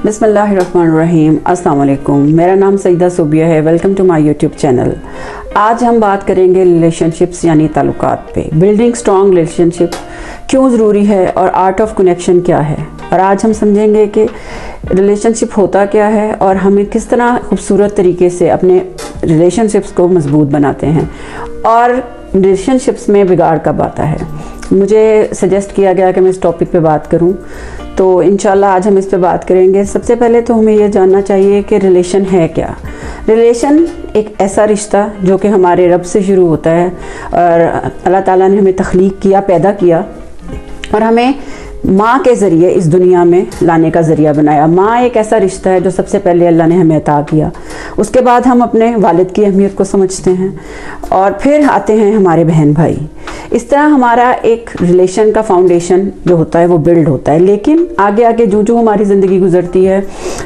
बिस्मिल्लाहिर्रहमानिर्रहीम। अस्सलाम वालेकुम। मेरा नाम सईदा सोबिया है। Welcome to my YouTube channel. आज हम बात करेंगे रिलेशनशिप्स यानी ताल्लुकात पे। बिल्डिंग स्ट्रॉन्ग रिलेशनशिप क्यों ज़रूरी है और आर्ट ऑफ कनेक्शन क्या है, और आज हम समझेंगे कि रिलेशनशिप होता क्या है और हमें किस तरह खूबसूरत तरीके से अपने रिलेशनशिप्स को मजबूत बनाते हैं और रिलेशनशिप्स में बिगाड़ कब आता है। मुझे सजेस्ट किया गया कि मैं इस टॉपिक पे बात करूं, तो इंशाल्लाह आज हम इस पे बात करेंगे। सबसे पहले तो हमें ये जानना चाहिए कि रिलेशन है क्या। रिलेशन एक ऐसा रिश्ता जो कि हमारे रब से शुरू होता है और अल्लाह ताला ने हमें तख्लीक किया, पैदा किया और हमें माँ के ज़रिए इस दुनिया में लाने का ज़रिया बनाया। माँ एक ऐसा रिश्ता है जो सबसे पहले अल्लाह ने हमें अता किया। उसके बाद हम अपने वालिद की अहमियत को समझते हैं और फिर आते हैं हमारे बहन भाई। इस तरह हमारा एक रिलेशन का फाउंडेशन जो होता है वो बिल्ड होता है। लेकिन आगे आगे जो जो हमारी ज़िंदगी गुजरती है,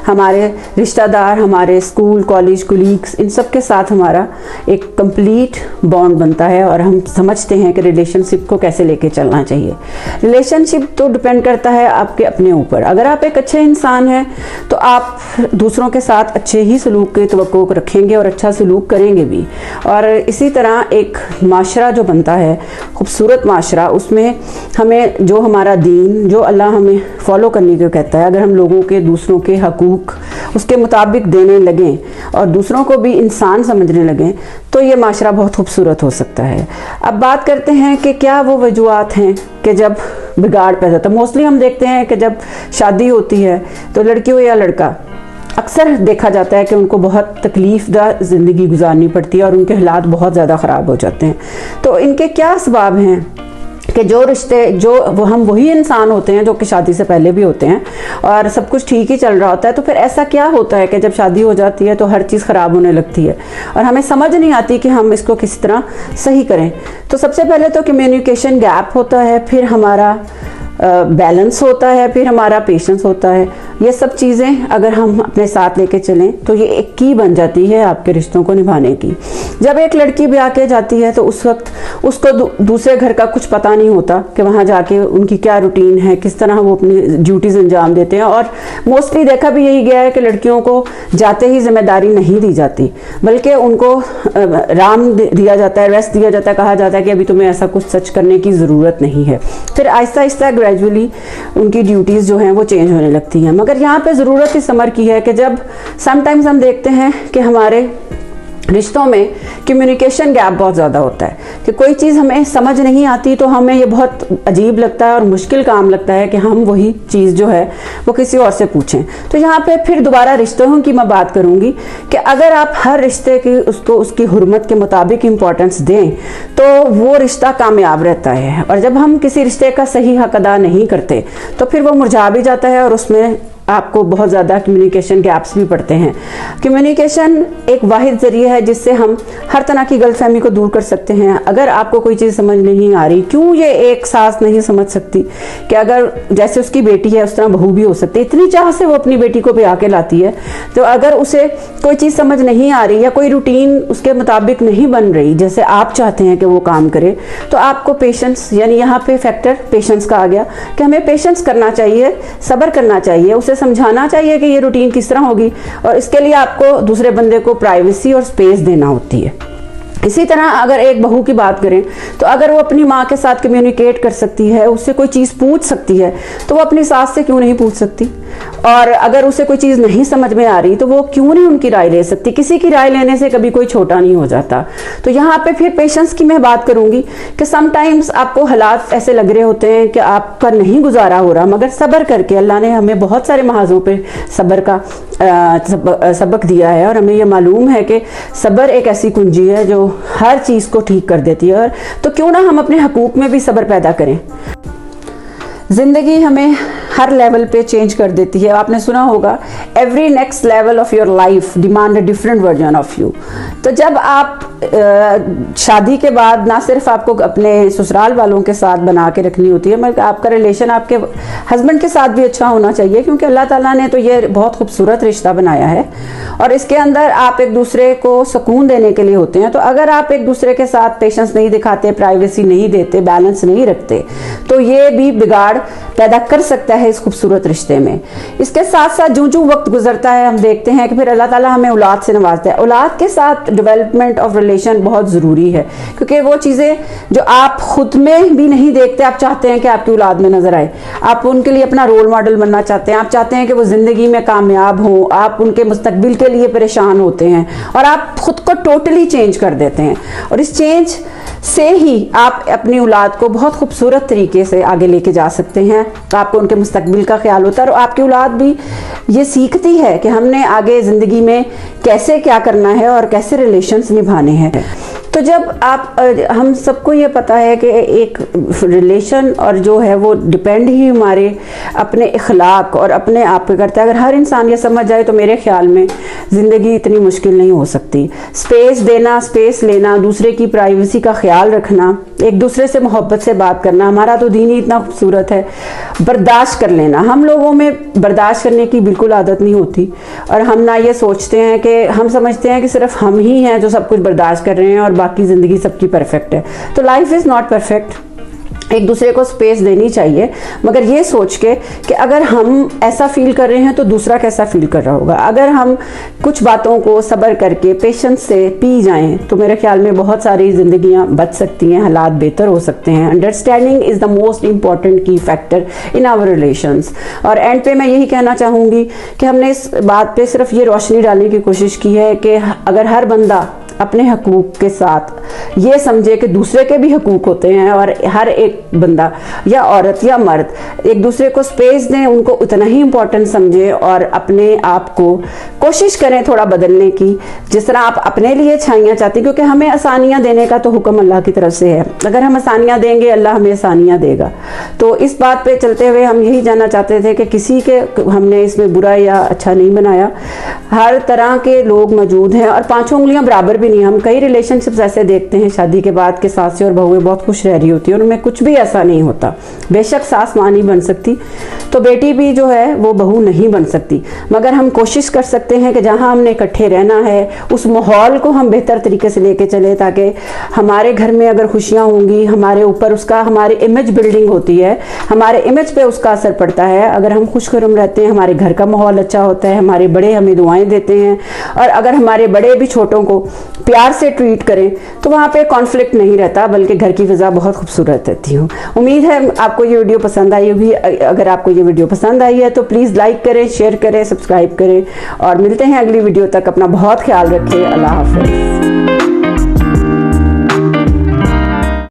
हमारे रिश्तेदार, हमारे स्कूल कॉलेज कुलीग्स, इन सब के साथ हमारा एक कंप्लीट बॉन्ड बनता है और हम समझते हैं कि रिलेशनशिप को कैसे लेके चलना चाहिए। रिलेशनशिप तो डिपेंड करता है आपके अपने ऊपर। अगर आप एक अच्छे इंसान हैं तो आप दूसरों के साथ अच्छे ही सलूक की तवक्को रखेंगे और अच्छा सलूक करेंगे भी। और इसी तरह एक माशरा जो बनता है, खूबसूरत माशरा, उसमें हमें जो हमारा दीन, जो अल्लाह हमें फॉलो करने को कहता है, अगर हम लोगों के दूसरों के हकूक़ उसके मुताबिक देने लगें और दूसरों को भी इंसान समझने लगें तो ये माशरा बहुत खूबसूरत हो सकता है। अब बात करते हैं कि क्या वो वजूहात हैं कि जब बिगाड़ पैदा होता है। मोस्टली हम देखते हैं कि जब शादी होती है तो लड़की हो या लड़का, अक्सर देखा जाता है कि उनको बहुत तकलीफ़दा ज़िंदगी गुजारनी पड़ती है और उनके हालात बहुत ज़्यादा ख़राब हो जाते हैं। तो इनके क्या असबाब हैं कि जो रिश्ते जो वो हम वही इंसान होते हैं जो कि शादी से पहले भी होते हैं और सब कुछ ठीक ही चल रहा होता है, तो फिर ऐसा क्या होता है कि जब शादी हो जाती है तो हर चीज़ ख़राब होने लगती है और हमें समझ नहीं आती कि हम इसको किस तरह सही करें। तो सबसे पहले तो कम्युनिकेशन गैप होता है, फिर हमारा बैलेंस होता है, फिर हमारा पेशेंस होता है। ये सब चीज़ें अगर हम अपने साथ लेके चलें तो ये एक की बन जाती है आपके रिश्तों को निभाने की। जब एक लड़की ब्याह के जाती है तो उस वक्त उसको दूसरे घर का कुछ पता नहीं होता कि वहाँ जाके उनकी क्या रूटीन है, किस तरह वो अपनी ड्यूटीज़ अंजाम देते हैं। और मोस्टली देखा भी यही गया है कि लड़कियों को जाते ही जिम्मेदारी नहीं दी जाती, बल्कि उनको आराम दिया जाता है, रेस्ट दिया जाता है, कहा जाता है कि अभी तुम्हें ऐसा कुछ सच करने की ज़रूरत नहीं है। फिर आहिस्ता आहिस्ता ग्रेजुअली उनकी ड्यूटीज़ जो हैं वो चेंज होने लगती हैं। मगर यहाँ पे ज़रूरत इस समर की है कि जब समटाइम्स हम देखते हैं कि हमारे रिश्तों में कम्युनिकेशन गैप बहुत ज़्यादा होता है कि कोई चीज़ हमें समझ नहीं आती तो हमें ये बहुत अजीब लगता है और मुश्किल काम लगता है कि हम वही चीज़ जो है वो किसी और से पूछें। तो यहाँ पे फिर दोबारा रिश्तों की मैं बात करूँगी कि अगर आप हर रिश्ते की उसको उसकी हुर्मत के मुताबिक इम्पोर्टेंस दें तो वो रिश्ता कामयाब रहता है। और जब हम किसी रिश्ते का सही हक अदा नहीं करते तो फिर वो मुरझा भी जाता है और उसमें आपको बहुत ज़्यादा कम्युनिकेशन गैप्स भी पड़ते हैं। कम्युनिकेशन एक वाहिद ज़रिए है जिससे हम हर तरह की गलतफहमी को दूर कर सकते हैं। अगर आपको कोई चीज़ समझ नहीं आ रही, क्यों ये एक सास नहीं समझ सकती कि अगर जैसे उसकी बेटी है उस तरह बहू भी हो सकती है। इतनी चाह से वो अपनी बेटी को ब्याह के लाती है, तो अगर उसे कोई चीज़ समझ नहीं आ रही या कोई रूटीन उसके मुताबिक नहीं बन रही जैसे आप चाहते हैं कि वो काम करे, तो आपको पेशेंस, यानी यहाँ पे फैक्टर पेशेंस का आ गया कि हमें पेशेंस करना चाहिए, सब्र करना चाहिए, उसे समझाना चाहिए कि ये रूटीन किस तरह होगी और इसके लिए आपको दूसरे बंदे को प्राइवेसी और स्पेस देना होती है। इसी तरह अगर एक बहू की बात करें तो अगर वो अपनी माँ के साथ कम्युनिकेट कर सकती है, उससे कोई चीज़ पूछ सकती है, तो वो अपनी सास से क्यों नहीं पूछ सकती। और अगर उसे कोई चीज़ नहीं समझ में आ रही तो वो क्यों नहीं उनकी राय ले सकती। किसी की राय लेने से कभी कोई छोटा नहीं हो जाता। तो यहाँ पे फिर पेशेंस की मैं बात करूँगी कि समटाइम्स आपको हालात ऐसे लग रहे होते हैं कि आपका नहीं गुजारा हो रहा, मगर सब्र करके अल्लाह ने हमें बहुत सारे महाजों पे सब्र का सबक दिया है और हमें ये मालूम है कि सब्र एक ऐसी कुंजी है जो हर चीज़ को ठीक कर देती है। और तो क्यों ना हम अपने हकूक़ में भी सब्र पैदा करें। ज़िंदगी हमें हर लेवल पे चेंज कर देती है। आपने सुना होगा every next level of your life demand a different version of you. तो जब आप शादी के बाद ना सिर्फ आपको अपने ससुराल वालों के साथ बना के रखनी होती है, मगर आपका रिलेशन आपके हस्बैंड के साथ भी अच्छा होना चाहिए, क्योंकि अल्लाह ताला ने तो ये बहुत खूबसूरत रिश्ता बनाया है और इसके अंदर आप एक दूसरे को सुकून देने के लिए होते हैं। तो अगर आप एक दूसरे के साथ पेशेंस नहीं दिखाते, प्राइवेसी नहीं देते, बैलेंस नहीं रखते, तो ये भी बिगाड़ पैदा कर सकता है है इस खूबसूरत रिश्ते में। इसके साथ साथ जो वक्त गुजरता है हम देखते हैं कि फिर अल्लाह ताला हमें औलाद से नवाजता है। औलाद के साथ डेवलपमेंट ऑफ रिलेशन बहुत ज़रूरी है, क्योंकि वो चीज़ें जो आप खुद में भी नहीं देखते, आप चाहते हैं कि आपकी औलाद में नजर आए। आप उनके लिए अपना रोल मॉडल बनना चाहते हैं, आप चाहते हैं कि वो ज़िंदगी में कामयाब हों, आप उनके मुस्तकबिल के लिए परेशान होते हैं और आप खुद को टोटली चेंज कर देते हैं। और इस चेंज से ही आप अपनी औलाद को बहुत खूबसूरत तरीके से आगे लेके जा सकते हैं। आपको उनके मुस्तकबिल का ख्याल होता है और आपकी औलाद भी ये सीखती है कि हमने आगे ज़िंदगी में कैसे क्या करना है और कैसे रिलेशंस निभाने हैं। तो जब आप हम सबको ये पता है कि एक रिलेशन और जो है वो डिपेंड ही हमारे अपने इखलाक और अपने आप पे करता है। अगर हर इंसान ये समझ जाए तो मेरे ख्याल में ज़िंदगी इतनी मुश्किल नहीं हो सकती। स्पेस देना, स्पेस लेना, दूसरे की प्राइवेसी का ख्याल रखना, एक दूसरे से मोहब्बत से बात करना, हमारा तो दीन ही इतना खूबसूरत है। बर्दाश्त कर लेना, हम लोगों में बर्दाश्त करने की बिल्कुल आदत नहीं होती और हम ना ये सोचते हैं कि हम समझते हैं कि सिर्फ हम ही हैं जो सब कुछ बर्दाश्त कर रहे हैं और बाकी ज़िंदगी सबकी परफेक्ट है। तो लाइफ इज़ नॉट परफेक्ट। एक दूसरे को स्पेस देनी चाहिए, मगर ये सोच के कि अगर हम ऐसा फील कर रहे हैं तो दूसरा कैसा फील कर रहा होगा। अगर हम कुछ बातों को सब्र करके पेशेंस से पी जाएं तो मेरे ख्याल में बहुत सारी ज़िंदगियां बच सकती हैं, हालात बेहतर हो सकते हैं। Understanding is the most important की फैक्टर इन आवर रिलेशंस। और एंड पे मैं यही कहना चाहूँगी कि हमने इस बात पे सिर्फ ये रोशनी डालने की कोशिश की है कि अगर हर बंदा अपने हकूक़ के साथ ये समझे कि दूसरे के भी हकूक़ होते हैं और हर एक बंदा या औरत या मर्द एक दूसरे को स्पेस दें, उनको उतना ही इम्पोर्टेंट समझे और अपने आप को कोशिश करें थोड़ा बदलने की, जिस तरह आप अपने लिए छाइयाँ चाहती, क्योंकि हमें आसानियाँ देने का तो हुक्म अल्लाह की तरफ से है। अगर हम आसानियाँ देंगे अल्लाह हमें आसानियाँ देगा। तो इस बात पे चलते हुए हम यही जानना चाहते थे कि किसी के हमने इसमें बुरा या अच्छा नहीं बनाया। हर तरह के लोग मौजूद हैं और पाँचों उंगलियाँ बराबर नहीं। हम कई रिलेशनशिप्स ऐसे देखते हैं शादी के बाद के सास और बहुएं बहुत खुश रह रही होती है और उनमें कुछ भी ऐसा नहीं होता। बेशक सास मां नहीं बन सकती तो बेटी भी जो है वो बहू नहीं बन सकती, मगर हम कोशिश कर सकते हैं कि जहां हमने इकट्ठे रहना है उस माहौल को हम बेहतर तरीके से लेके चले, ताकि हमारे घर में अगर खुशियां होंगी हमारे ऊपर उसका हमारी इमेज बिल्डिंग होती है, हमारे इमेज पे उसका असर पड़ता है। अगर हम खुशखुरम रहते हैं हमारे घर का माहौल अच्छा होता है, हमारे बड़े हमें दुआएं देते हैं और अगर हमारे बड़े भी छोटों को प्यार से ट्रीट करें तो वहाँ पे कॉन्फ्लिक्ट नहीं रहता, बल्कि घर की फिजा बहुत खूबसूरत रहती है। उम्मीद है आपको ये वीडियो पसंद आई होगी। अगर आपको ये वीडियो पसंद आई है तो प्लीज़ लाइक करें, शेयर करें, सब्सक्राइब करें और मिलते हैं अगली वीडियो तक। अपना बहुत ख्याल रखें। अल्लाह हाफ़िज़।